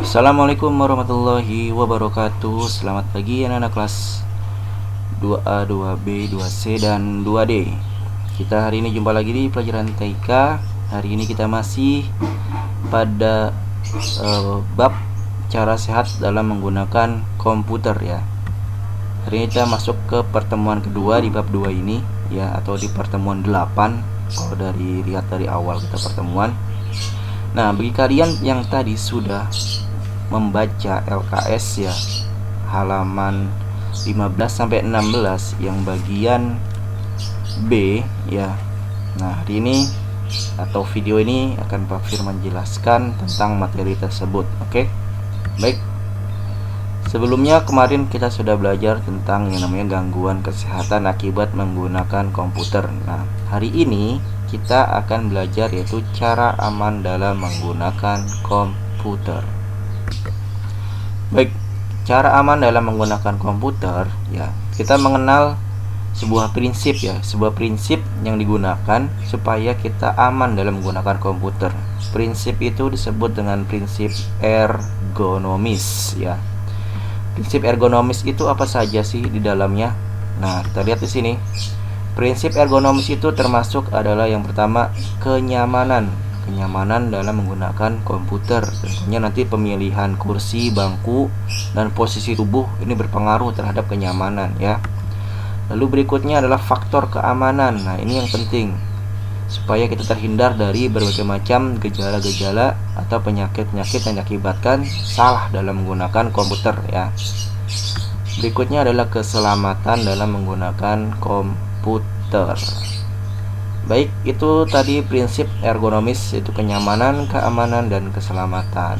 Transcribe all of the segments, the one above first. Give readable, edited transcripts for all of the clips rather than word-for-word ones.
Assalamualaikum warahmatullahi wabarakatuh. Selamat pagi anak-anak kelas 2A, 2B, 2C, dan 2D. Kita hari ini jumpa lagi di pelajaran TK. Hari ini kita masih pada bab cara sehat dalam menggunakan komputer ya. Hari ini kita masuk ke pertemuan kedua di bab 2 ini ya, atau di pertemuan 8 kalau lihat dari awal kita pertemuan. Nah, bagi kalian yang tadi sudah membaca LKS ya, halaman 15 sampai 16 yang bagian B ya. Nah, hari ini atau video ini akan Pak Firman jelaskan tentang materi tersebut. Oke. Baik. Sebelumnya kemarin kita sudah belajar tentang yang namanya gangguan kesehatan akibat menggunakan komputer. Nah, hari ini kita akan belajar yaitu cara aman dalam menggunakan komputer. Baik, cara aman dalam menggunakan komputer ya, kita mengenal sebuah prinsip ya, sebuah prinsip yang digunakan supaya kita aman dalam menggunakan komputer. Prinsip itu disebut dengan prinsip ergonomis ya. Prinsip ergonomis itu apa saja sih di dalamnya? Nah, kita lihat di sini. Prinsip ergonomis itu termasuk adalah yang pertama kenyamanan dalam menggunakan komputer. Tentunya nanti pemilihan kursi, bangku, dan posisi tubuh ini berpengaruh terhadap kenyamanan ya. Lalu berikutnya adalah faktor keamanan. Nah, ini yang penting supaya kita terhindar dari berbagai macam gejala-gejala atau penyakit-penyakit yang diakibatkan salah dalam menggunakan komputer ya. Berikutnya adalah keselamatan dalam menggunakan komputer. Baik, itu tadi prinsip ergonomis, yaitu kenyamanan, keamanan, dan keselamatan.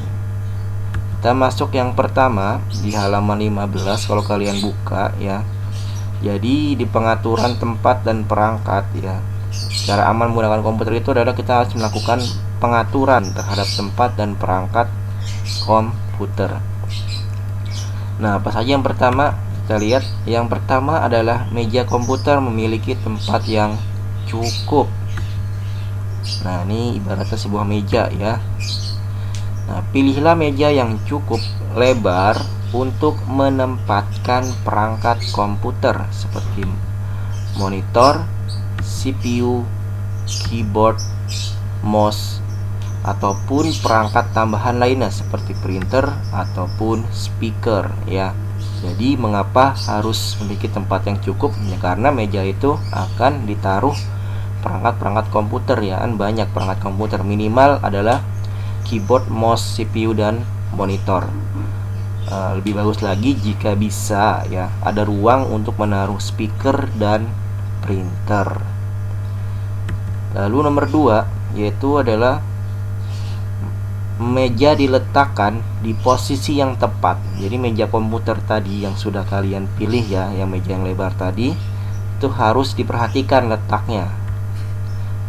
Kita masuk yang pertama di halaman 15 kalau kalian buka ya. Jadi di pengaturan tempat dan perangkat ya. Cara aman menggunakan komputer itu adalah kita harus melakukan pengaturan terhadap tempat dan perangkat komputer. Nah, apa saja yang pertama? Kita lihat. Yang pertama adalah meja komputer memiliki tempat yang cukup. Nah, ini ibaratnya sebuah meja ya. Nah, pilihlah meja yang cukup lebar untuk menempatkan perangkat komputer seperti monitor, CPU, keyboard, mouse, ataupun perangkat tambahan lainnya seperti printer ataupun speaker ya. Jadi mengapa harus memiliki tempat yang cukup? Ya, karena meja itu akan ditaruh perangkat-perangkat komputer ya, kan banyak perangkat komputer, minimal adalah keyboard, mouse, CPU, dan monitor. Lebih bagus lagi jika bisa ya, ada ruang untuk menaruh speaker dan printer. Lalu nomor 2 yaitu adalah meja diletakkan di posisi yang tepat. Jadi meja komputer tadi yang sudah kalian pilih ya, yang meja yang lebar tadi, itu harus diperhatikan letaknya.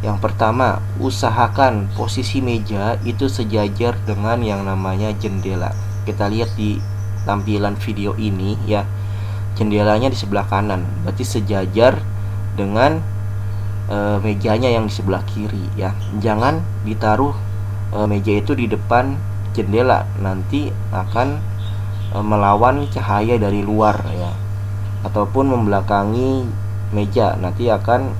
Yang pertama, usahakan posisi meja itu sejajar dengan yang namanya jendela. Kita lihat di tampilan video ini ya, jendelanya di sebelah kanan, berarti sejajar dengan mejanya yang di sebelah kiri ya. Jangan ditaruh meja itu di depan jendela, nanti akan melawan cahaya dari luar ya, ataupun membelakangi meja, nanti akan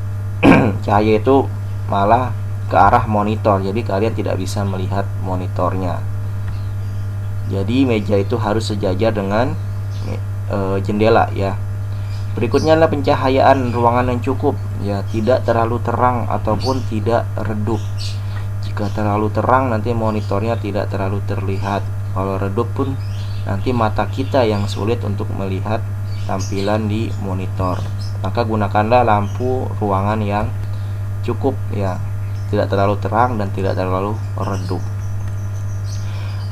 cahaya itu malah ke arah monitor, jadi kalian tidak bisa melihat monitornya. Jadi meja itu harus sejajar dengan jendela ya. Berikutnya adalah pencahayaan ruangan yang cukup ya, tidak terlalu terang ataupun tidak redup. Jika terlalu terang nanti monitornya tidak terlalu terlihat. Kalau redup pun nanti mata kita yang sulit untuk melihat tampilan di monitor. Maka gunakanlah lampu ruangan yang cukup ya, tidak terlalu terang dan tidak terlalu redup.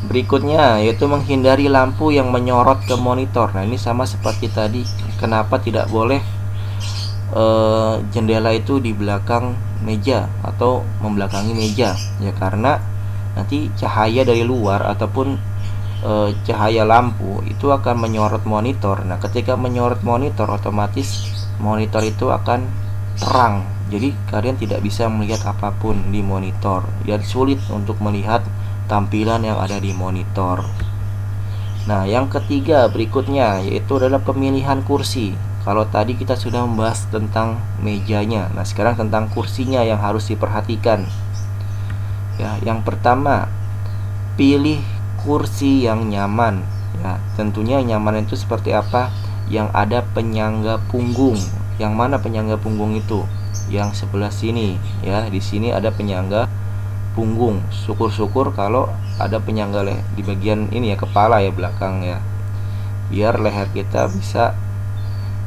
Berikutnya yaitu menghindari lampu yang menyorot ke monitor. Nah, ini sama seperti tadi. Kenapa tidak boleh jendela itu di belakang meja atau membelakangi meja ya, karena nanti cahaya dari luar ataupun cahaya lampu itu akan menyorot monitor. Nah, ketika menyorot monitor, otomatis monitor itu akan terang, jadi kalian tidak bisa melihat apapun di monitor dan sulit untuk melihat tampilan yang ada di monitor. Nah, yang ketiga berikutnya yaitu adalah pemilihan kursi. Kalau tadi kita sudah membahas tentang mejanya, nah sekarang tentang kursinya yang harus diperhatikan. Ya, yang pertama, pilih kursi yang nyaman. Ya, tentunya nyaman itu seperti apa? Yang ada penyangga punggung. Yang mana penyangga punggung itu? Yang sebelah sini, ya. Di sini ada penyangga punggung. Syukur-syukur kalau ada penyangga di bagian ini ya, kepala ya, belakang ya. Biar leher kita bisa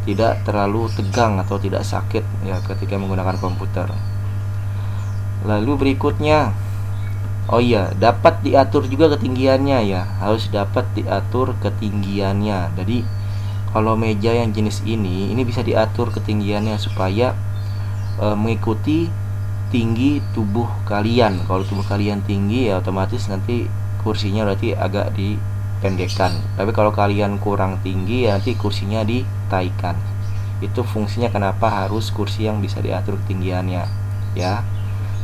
tidak terlalu tegang atau tidak sakit ya ketika menggunakan komputer. Lalu berikutnya, oh iya, dapat diatur juga ketinggiannya ya, harus dapat diatur ketinggiannya. Jadi kalau meja yang jenis ini bisa diatur ketinggiannya supaya mengikuti tinggi tubuh kalian. Kalau tubuh kalian tinggi ya otomatis nanti kursinya berarti agak dipendekkan. Tapi kalau kalian kurang tinggi ya nanti kursinya ditaikan. Itu fungsinya kenapa harus kursi yang bisa diatur ketinggiannya ya.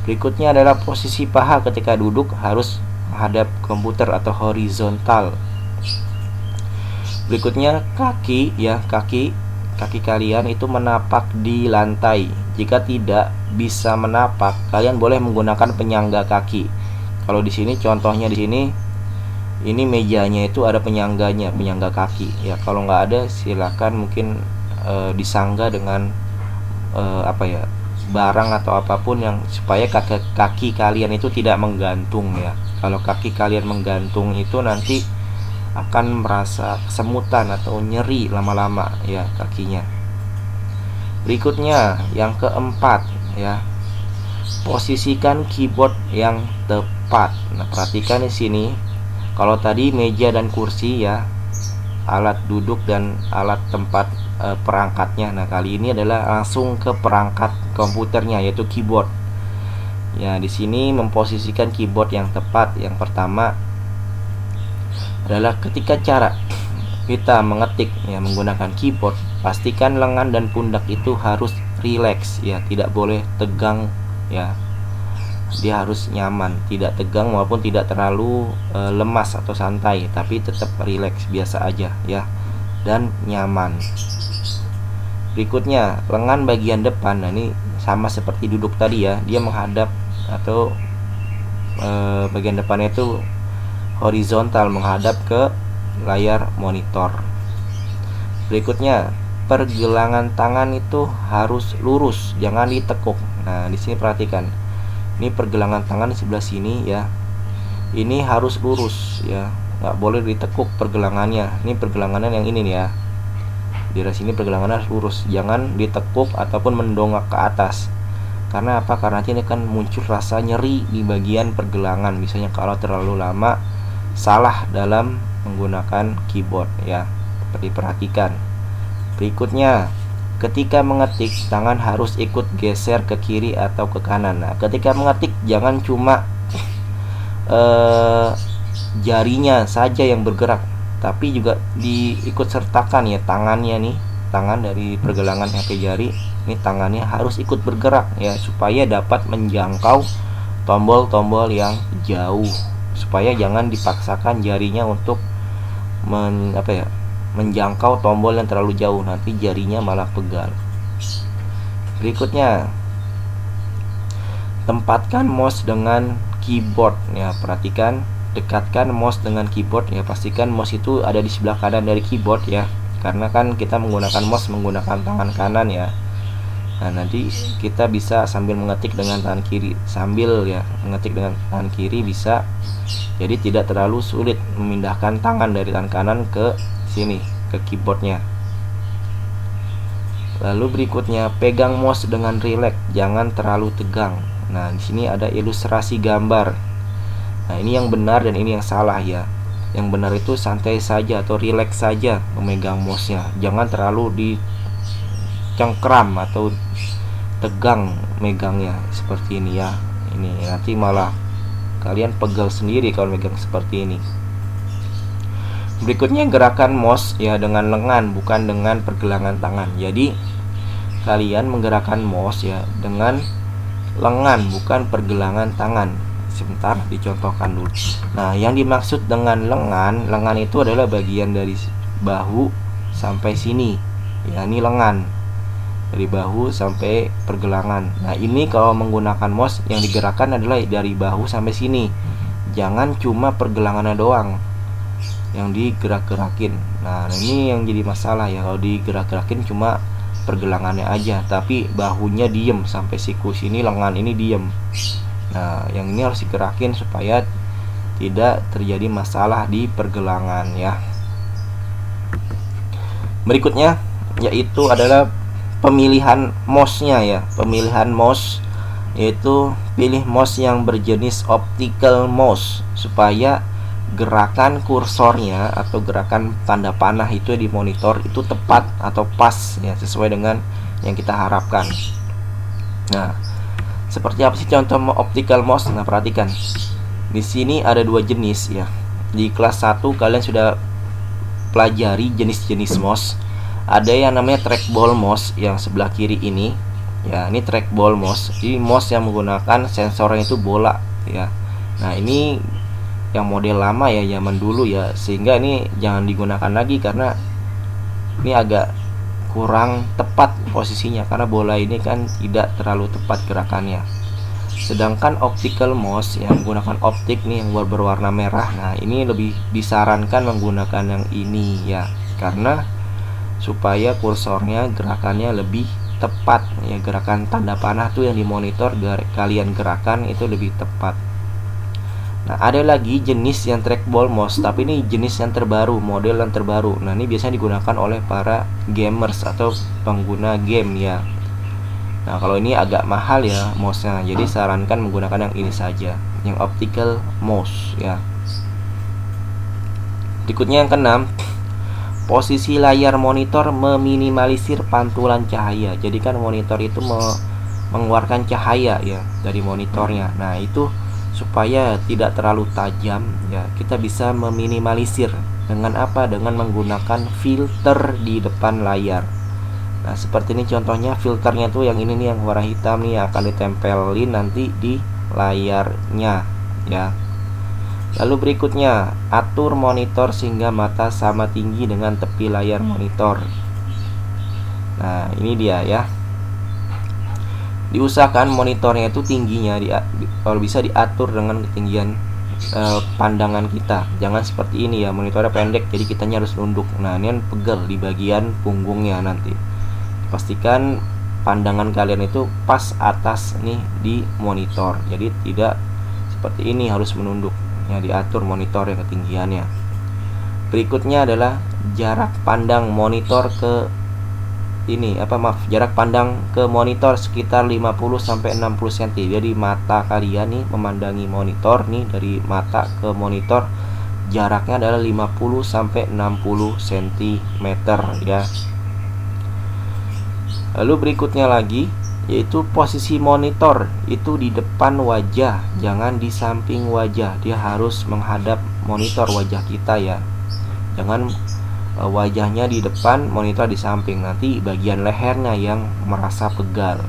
Berikutnya adalah posisi paha ketika duduk harus menghadap komputer atau horizontal. Berikutnya kaki ya, kaki kalian itu menapak di lantai. Jika tidak bisa menapak, kalian boleh menggunakan penyangga kaki. Kalau di sini contohnya di sini ini mejanya itu ada penyangganya, penyangga kaki ya. Kalau nggak ada silakan mungkin disangga dengan barang atau apapun yang supaya kaki kalian itu tidak menggantung ya. Kalau kaki kalian menggantung itu nanti akan merasa kesemutan atau nyeri lama-lama ya kakinya. Berikutnya yang keempat ya, posisikan keyboard yang tepat. Nah, perhatikan di sini. Kalau tadi meja dan kursi ya, alat duduk dan alat tempat perangkatnya. Nah, kali ini adalah langsung ke perangkat komputernya yaitu keyboard. Ya, di sini memposisikan keyboard yang tepat. Yang pertama adalah ketika cara kita mengetik ya menggunakan keyboard, pastikan lengan dan pundak itu harus rileks ya, tidak boleh tegang ya. Dia harus nyaman, tidak tegang maupun tidak terlalu lemas atau santai, tapi tetap rileks biasa aja ya dan nyaman. Berikutnya lengan bagian depan. Nah, ini sama seperti duduk tadi ya, dia menghadap atau bagian depannya itu horizontal menghadap ke layar monitor. Berikutnya pergelangan tangan itu harus lurus, jangan ditekuk. Nah, di sini perhatikan. Ini pergelangan tangan di sebelah sini ya. Ini harus lurus ya, nggak boleh ditekuk pergelangannya. Ini pergelangannya yang ini nih ya. Di sini pergelangannya harus lurus, jangan ditekuk ataupun mendongak ke atas. Karena apa? Karena nanti akan muncul rasa nyeri di bagian pergelangan. Misalnya kalau terlalu lama salah dalam menggunakan keyboard ya, diperhatikan. Berikutnya ketika mengetik tangan harus ikut geser ke kiri atau ke kanan. Nah, ketika mengetik jangan cuma jarinya saja yang bergerak, tapi juga diikut sertakan ya tangannya nih, tangan dari pergelangan sampai jari ini tangannya harus ikut bergerak ya supaya dapat menjangkau tombol-tombol yang jauh, supaya jangan dipaksakan jarinya untuk menjangkau tombol yang terlalu jauh, nanti jarinya malah pegal. Berikutnya tempatkan mouse dengan keyboard ya, perhatikan, dekatkan mouse dengan keyboard ya, pastikan mouse itu ada di sebelah kanan dari keyboard ya, karena kan kita menggunakan mouse menggunakan tangan kanan ya. Nah, nanti kita bisa sambil mengetik dengan tangan kiri, sambil ya mengetik dengan tangan kiri bisa, jadi tidak terlalu sulit memindahkan tangan dari tangan kanan ke sini ke keyboardnya. Lalu berikutnya pegang mouse dengan rileks, jangan terlalu tegang. Nah, di sini ada ilustrasi gambar. Nah, ini yang benar dan ini yang salah ya. Yang benar itu santai saja atau rileks saja memegang mouse-nya, jangan terlalu dicengkram atau tegang megangnya seperti ini ya. Ini nanti malah kalian pegal sendiri kalau megang seperti ini. Berikutnya gerakan mouse ya dengan lengan, bukan dengan pergelangan tangan. Jadi kalian menggerakkan mouse ya dengan lengan, bukan pergelangan tangan. Sebentar dicontohkan dulu. Nah, yang dimaksud dengan lengan itu adalah bagian dari bahu sampai sini. Ya, ini lengan. Dari bahu sampai pergelangan. Nah, ini kalau menggunakan mouse yang digerakkan adalah dari bahu sampai sini. Jangan cuma pergelangannya doang yang digerak-gerakin. Nah, ini yang jadi masalah ya, kalau digerak-gerakin cuma pergelangannya aja, tapi bahunya diem sampai siku sini, lengan ini diem. Nah, yang ini harus digerakin supaya tidak terjadi masalah di pergelangan ya. Berikutnya yaitu adalah pemilihan mouse-nya ya. Pemilihan mouse yaitu pilih mouse yang berjenis optical mouse supaya gerakan kursornya atau gerakan tanda panah itu di monitor itu tepat atau pas ya, sesuai dengan yang kita harapkan. Nah, seperti apa sih contoh optical mouse? Nah, perhatikan. Di sini ada dua jenis ya. Di kelas 1 kalian sudah pelajari jenis-jenis mouse. Ada yang namanya trackball mouse yang sebelah kiri ini. Ya, ini trackball mouse. Jadi mouse yang menggunakan sensornya itu bola ya. Nah, ini yang model lama ya, zaman dulu ya, sehingga ini jangan digunakan lagi karena ini agak kurang tepat posisinya karena bola ini kan tidak terlalu tepat gerakannya. Sedangkan optical mouse yang menggunakan optik nih yang berwarna merah, nah ini lebih disarankan menggunakan yang ini ya, karena supaya kursornya gerakannya lebih tepat ya, gerakan tanda panah tuh yang di monitor kalian gerakan itu lebih tepat. Nah, ada lagi jenis yang trackball mouse, tapi ini jenis yang terbaru, model yang terbaru. Nah, ini biasanya digunakan oleh para gamers atau pengguna game ya. Nah, kalau ini agak mahal ya mouse-nya, jadi sarankan menggunakan yang ini saja, yang optical mouse ya. Berikutnya yang keenam, posisi layar monitor meminimalisir pantulan cahaya. Jadi kan monitor itu mengeluarkan cahaya ya dari monitornya. Nah, itu supaya tidak terlalu tajam ya, kita bisa meminimalisir dengan apa? Dengan menggunakan filter di depan layar. Nah, seperti ini contohnya, filternya tuh yang ini nih, yang warna hitam nih, akan ditempelin nanti di layarnya ya. Lalu berikutnya, atur monitor sehingga mata sama tinggi dengan tepi layar monitor. Nah, ini dia ya. Diusahakan monitornya itu tingginya kalau bisa diatur dengan ketinggian pandangan kita. Jangan seperti ini ya, monitornya pendek jadi kitanya harus nunduk. Nah, ini kan pegel di bagian punggungnya nanti. Pastikan pandangan kalian itu pas atas nih di monitor. Jadi tidak seperti ini harus menunduk. Ya, diatur monitornya ketinggiannya. Berikutnya adalah jarak pandang monitor ke jarak pandang ke monitor sekitar 50-60 cm. Jadi mata kalian nih memandangi monitor nih, dari mata ke monitor jaraknya adalah 50-60 cm ya. Lalu berikutnya lagi yaitu posisi monitor itu di depan wajah, jangan di samping wajah. Dia harus menghadap monitor, wajah kita ya. Jangan wajahnya di depan, monitor di samping, nanti bagian lehernya yang merasa pegal.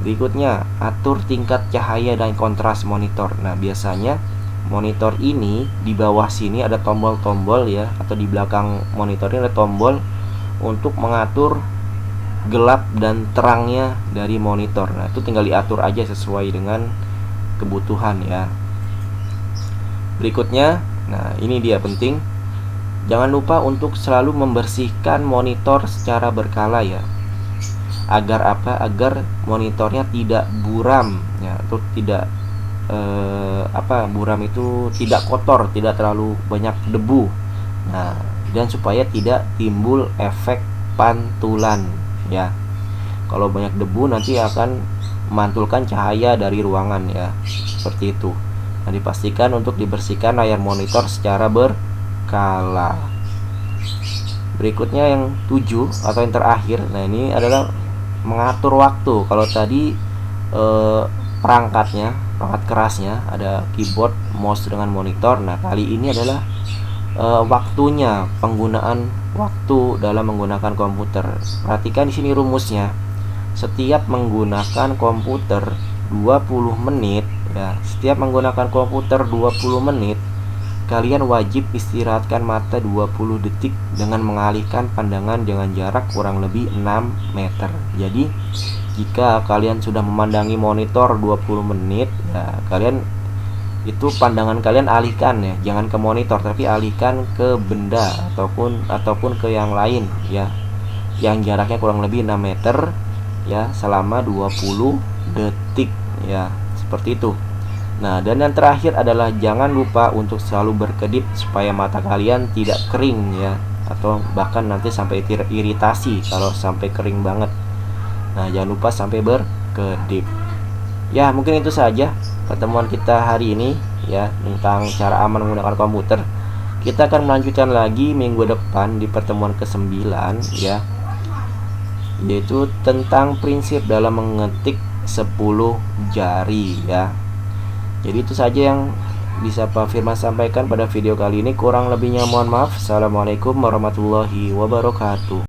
Berikutnya, atur tingkat cahaya dan kontras monitor. Nah, biasanya monitor ini di bawah sini ada tombol-tombol ya, atau di belakang monitor ini ada tombol untuk mengatur gelap dan terangnya dari monitor. Nah, itu tinggal diatur aja sesuai dengan kebutuhan ya. Berikutnya, nah ini dia penting. Jangan lupa untuk selalu membersihkan monitor secara berkala ya. Agar apa? Agar monitornya tidak buram ya, atau tidak buram itu tidak kotor, tidak terlalu banyak debu. Nah, dan supaya tidak timbul efek pantulan ya. Kalau banyak debu nanti akan memantulkan cahaya dari ruangan ya. Seperti itu. Nah, dipastikan untuk dibersihkan layar monitor secara berkala. Berikutnya yang 7 atau yang terakhir. Nah, ini adalah mengatur waktu. Kalau tadi perangkat kerasnya ada keyboard, mouse dengan monitor. Nah, kali ini adalah waktunya, penggunaan waktu dalam menggunakan komputer. Perhatikan di sini rumusnya. Setiap menggunakan komputer 20 menit ya, setiap menggunakan komputer 20 menit, kalian wajib istirahatkan mata 20 detik dengan mengalihkan pandangan dengan jarak kurang lebih 6 meter. Jadi jika kalian sudah memandangi monitor 20 menit ya, kalian itu pandangan kalian alihkan ya, jangan ke monitor tapi alihkan ke benda ataupun ke yang lain ya, yang jaraknya kurang lebih 6 meter ya, selama 20 detik ya, seperti itu. Nah, dan yang terakhir adalah jangan lupa untuk selalu berkedip supaya mata kalian tidak kering ya, atau bahkan nanti sampai iritasi kalau sampai kering banget. Nah, jangan lupa sampai berkedip. Ya, mungkin itu saja pertemuan kita hari ini ya, tentang cara aman menggunakan komputer. Kita akan melanjutkan lagi minggu depan di pertemuan ke-9 ya, yaitu tentang prinsip dalam mengetik 10 jari ya. Jadi itu saja yang bisa Pak Firman sampaikan pada video kali ini. Kurang lebihnya mohon maaf. Assalamualaikum warahmatullahi wabarakatuh.